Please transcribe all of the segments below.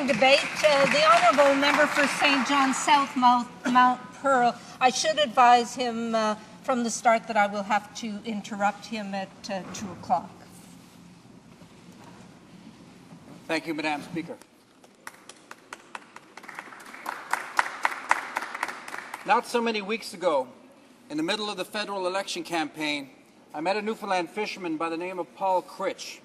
morning debate. The Honourable Member for St. John South Mount Pearl. I should advise him from the start that I will have to interrupt him at 2 o'clock. Thank you, Madam Speaker. Not so many weeks ago, in the middle of the federal election campaign, I met a Newfoundland fisherman by the name of Paul Critch.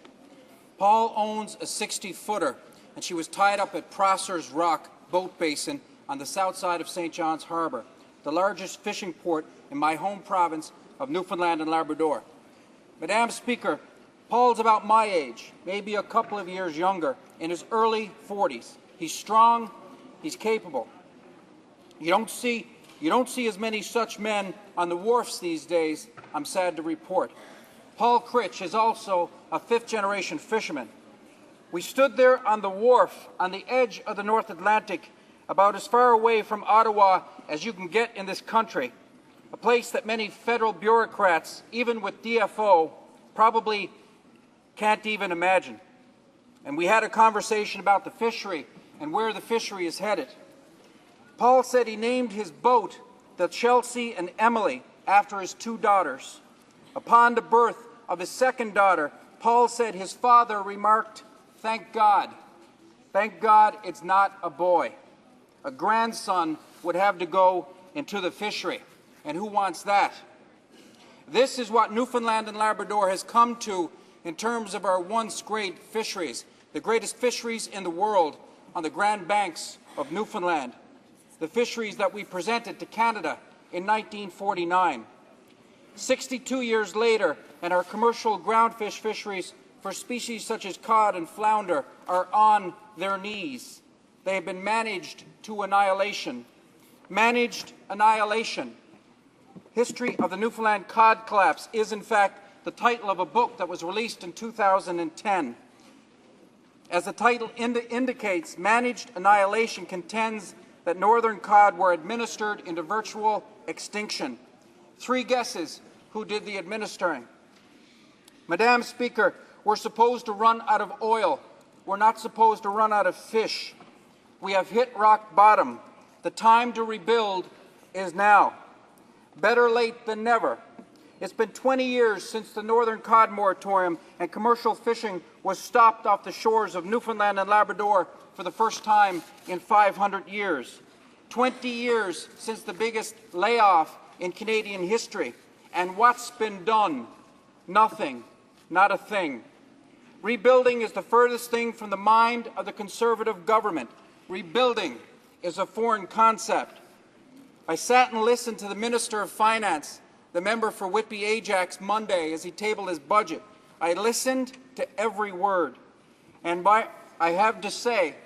Paul owns a 60-footer, and she was tied up at Prosser's Rock Boat Basin on the south side of St. John's Harbour, the largest fishing port in my home province of Newfoundland and Labrador. Madam Speaker, Paul's about my age, maybe a couple of years younger, in his early 40s. He's strong, he's capable. You don't see as many such men on the wharfs these days, I'm sad to report. Paul Critch is also a fifth-generation fisherman. We stood there on the wharf on the edge of the North Atlantic, about as far away from Ottawa as you can get in this country, a place that many federal bureaucrats, even with DFO, probably can't even imagine. And we had a conversation about the fishery and where the fishery is headed. Paul said he named his boat the Chelsea and Emily after his 2 daughters. Upon the birth of his second daughter, Paul said his father remarked, "Thank God. Thank God it's not a boy. A grandson would have to go into the fishery. And who wants that?" This is what Newfoundland and Labrador has come to in terms of our once great fisheries, the greatest fisheries in the world on the Grand Banks of Newfoundland, the fisheries that we presented to Canada in 1949. 62 years later, and our commercial groundfish fisheries for species such as cod and flounder are on their knees. They have been managed to annihilation. Managed annihilation. History of the Newfoundland Cod Collapse is, in fact, the title of a book that was released in 2010. As the title indicates, Managed Annihilation contends that northern cod were administered into virtual extinction. 3 guesses who did the administering. Madam Speaker, we're supposed to run out of oil. We're not supposed to run out of fish. We have hit rock bottom. The time to rebuild is now. Better late than never. It's been 20 years since the Northern Cod Moratorium and commercial fishing was stopped off the shores of Newfoundland and Labrador for the first time in 500 years. 20 years since the biggest layoff in Canadian history. And what's been done? Nothing. Not a thing. Rebuilding is the furthest thing from the mind of the Conservative government. Rebuilding is a foreign concept. I sat and listened to the Minister of Finance, the member for Whitby-Ajax, Monday as he tabled his budget. I listened to every word. And I have to say,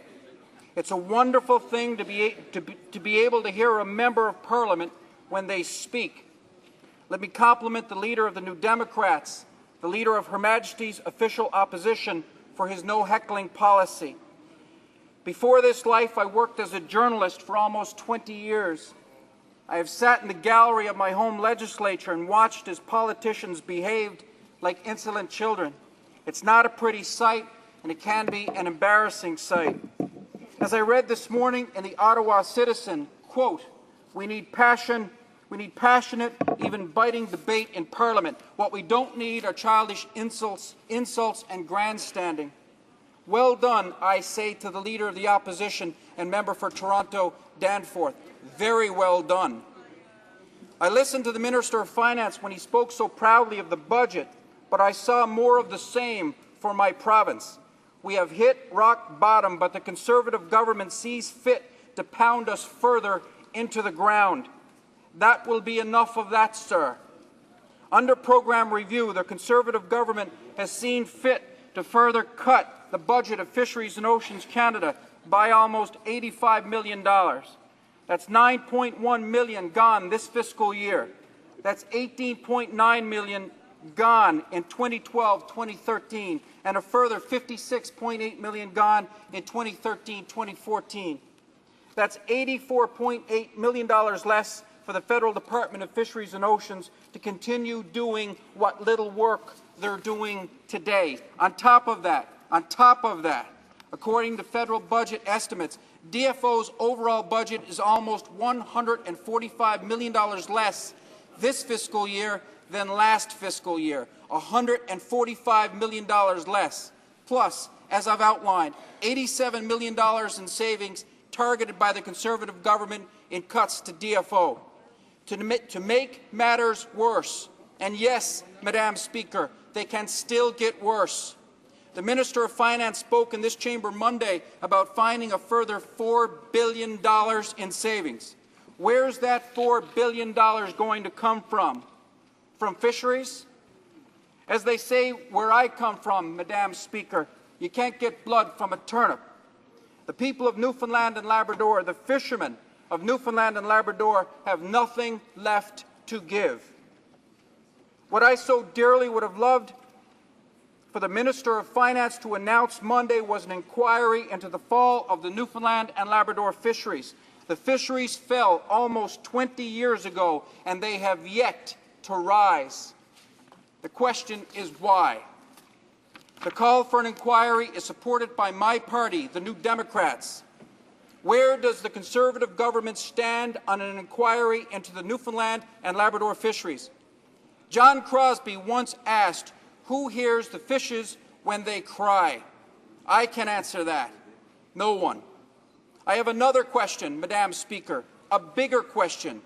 it's a wonderful thing to be able to hear a member of Parliament when they speak. Let me compliment the leader of the New Democrats, the leader of Her Majesty's official opposition, for his no-heckling policy. Before this life, I worked as a journalist for almost 20 years. I have sat in the gallery of my home legislature and watched as politicians behaved like insolent children. It's not a pretty sight, and it can be an embarrassing sight. As I read this morning in the Ottawa Citizen, quote, we need passionate, even biting debate in Parliament. What we don't need are childish insults and grandstanding. Well done, I say to the Leader of the Opposition and member for Toronto, Danforth. Very well done. I listened to the Minister of Finance when he spoke so proudly of the budget, but I saw more of the same for my province. We have hit rock bottom, but the Conservative government sees fit to pound us further into the ground. That will be enough of that, sir. Under program review, the Conservative government has seen fit to further cut the budget of Fisheries and Oceans Canada by almost $85 million. That's $9.1 million gone this fiscal year. That's $18.9 million gone in 2012-2013, and a further $56.8 million gone in 2013-2014. That's $84.8 million less for the Federal Department of Fisheries and Oceans to continue doing what little work they're doing today. On top of that, According to federal budget estimates, DFO's overall budget is almost $145 million less this fiscal year than last fiscal year, $145 million less. Plus, as I've outlined, $87 million in savings targeted by the Conservative government in cuts to DFO. To make matters worse, and yes, Madam Speaker, they can still get worse. The Minister of Finance spoke in this chamber Monday about finding a further $4 billion in savings. Where's that $4 billion going to come from? From fisheries? As they say where I come from, Madam Speaker, you can't get blood from a turnip. The people of Newfoundland and Labrador, the fishermen of Newfoundland and Labrador, have nothing left to give. What I so dearly would have loved for the Minister of Finance to announce Monday was an inquiry into the fall of the Newfoundland and Labrador fisheries. The fisheries fell almost 20 years ago, and they have yet to rise. The question is why? The call for an inquiry is supported by my party, the New Democrats. Where does the Conservative government stand on an inquiry into the Newfoundland and Labrador fisheries? John Crosby once asked, "Who hears the fishes when they cry?" I can answer that. No one. I have another question, Madam Speaker, a bigger question.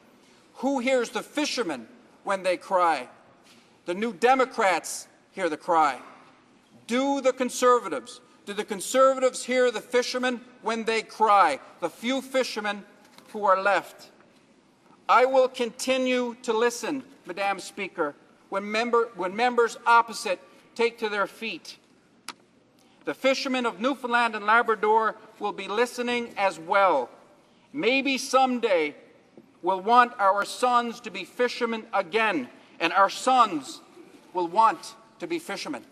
Who hears the fishermen when they cry? The New Democrats hear the cry. Do the Conservatives hear the fishermen when they cry, the few fishermen who are left? I will continue to listen, Madam Speaker, when members opposite take to their feet. The fishermen of Newfoundland and Labrador will be listening as well. Maybe someday we'll want our sons to be fishermen again, and our sons will want to be fishermen.